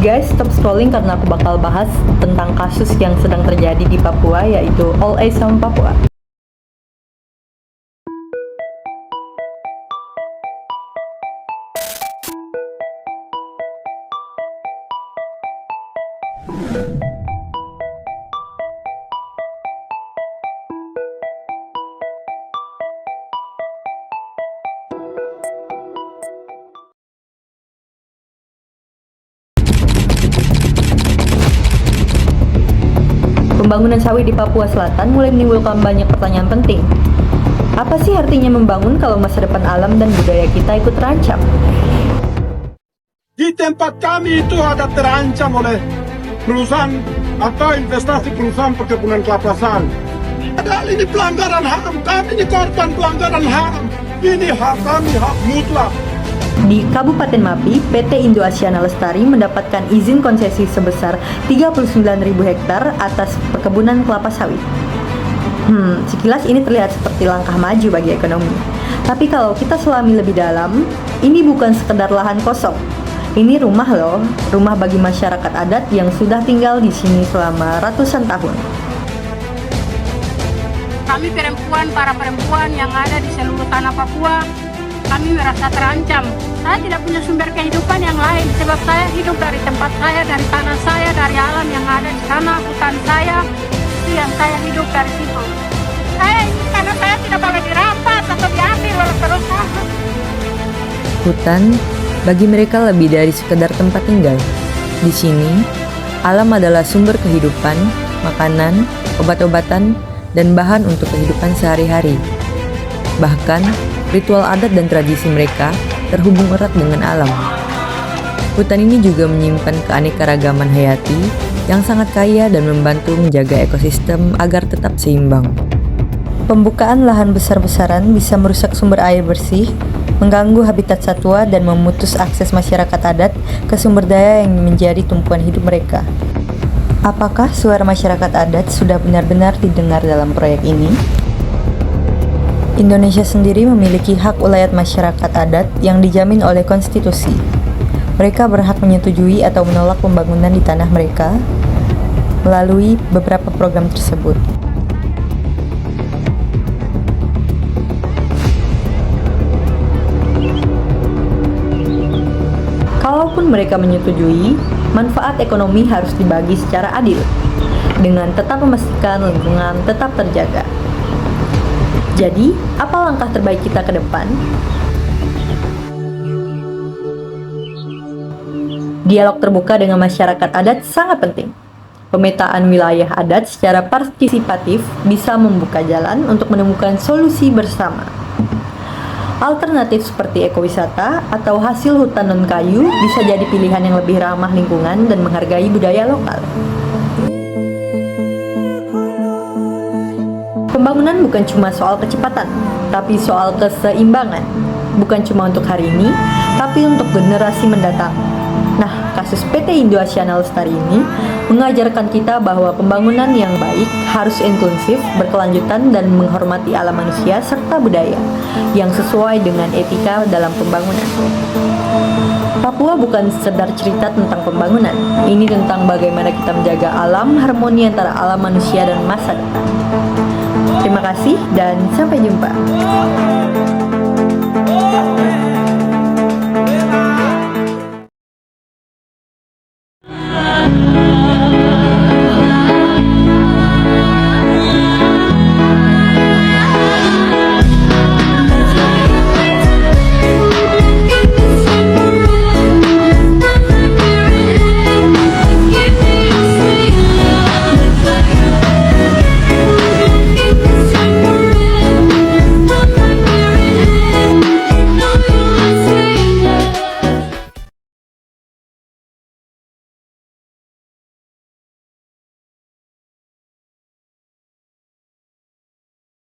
Guys, stop scrolling karena aku bakal bahas tentang kasus yang sedang terjadi di Papua, yaitu All Eyes on Papua. Pembangunan sawit di Papua Selatan mulai menimbulkan banyak pertanyaan penting. Apa sih artinya membangun kalau masa depan alam dan budaya kita ikut terancam? Di tempat kami itu ada terancam oleh perusahaan atau investasi perusahaan perkebunan kelapa sawit. Padahal ini pelanggaran HAM, kami ini korban pelanggaran HAM. Ini hak kami, hak mutlak. Di Kabupaten Mapi, PT Indo Asiana Lestari mendapatkan izin konsesi sebesar 39.000 hektar atas perkebunan kelapa sawit. Sekilas ini terlihat seperti langkah maju bagi ekonomi. Tapi kalau kita selami lebih dalam, ini bukan sekedar lahan kosong. Ini rumah loh, rumah bagi masyarakat adat yang sudah tinggal di sini selama ratusan tahun. Kami para perempuan yang ada di seluruh tanah Papua, kami merasa terancam. Saya tidak punya sumber kehidupan yang lain, sebab saya hidup dari tempat saya, dari tanah saya, dari alam yang ada di sana, hutan saya, itu yang saya hidup dari situ. Saya ini karena saya tidak boleh dirampas atau diambil oleh perusahaan. Hutan bagi mereka lebih dari sekedar tempat tinggal. Di sini, alam adalah sumber kehidupan, makanan, obat-obatan, dan bahan untuk kehidupan sehari-hari. Bahkan, ritual adat dan tradisi mereka terhubung erat dengan alam. Hutan ini juga menyimpan keanekaragaman hayati yang sangat kaya dan membantu menjaga ekosistem agar tetap seimbang. Pembukaan lahan besar-besaran bisa merusak sumber air bersih, mengganggu habitat satwa, dan memutus akses masyarakat adat ke sumber daya yang menjadi tumpuan hidup mereka. Apakah suara masyarakat adat sudah benar-benar didengar dalam proyek ini? Indonesia sendiri memiliki hak ulayat masyarakat adat yang dijamin oleh konstitusi. Mereka berhak menyetujui atau menolak pembangunan di tanah mereka melalui beberapa program tersebut. Kalaupun mereka menyetujui, manfaat ekonomi harus dibagi secara adil, dengan tetap memastikan lingkungan tetap terjaga. Jadi, apa langkah terbaik kita ke depan? Dialog terbuka dengan masyarakat adat sangat penting. Pemetaan wilayah adat secara partisipatif bisa membuka jalan untuk menemukan solusi bersama. Alternatif seperti ekowisata atau hasil hutan non-kayu bisa jadi pilihan yang lebih ramah lingkungan dan menghargai budaya lokal. Pembangunan bukan cuma soal kecepatan, tapi soal keseimbangan. Bukan cuma untuk hari ini, tapi untuk generasi mendatang. Nah, kasus PT Indo Asiana Lestari ini mengajarkan kita bahwa pembangunan yang baik harus inklusif, berkelanjutan, dan menghormati alam manusia serta budaya yang sesuai dengan etika dalam pembangunan. Papua bukan sekedar cerita tentang pembangunan. Ini tentang bagaimana kita menjaga alam, harmoni antara alam manusia dan masa depan. Terima kasih dan sampai jumpa.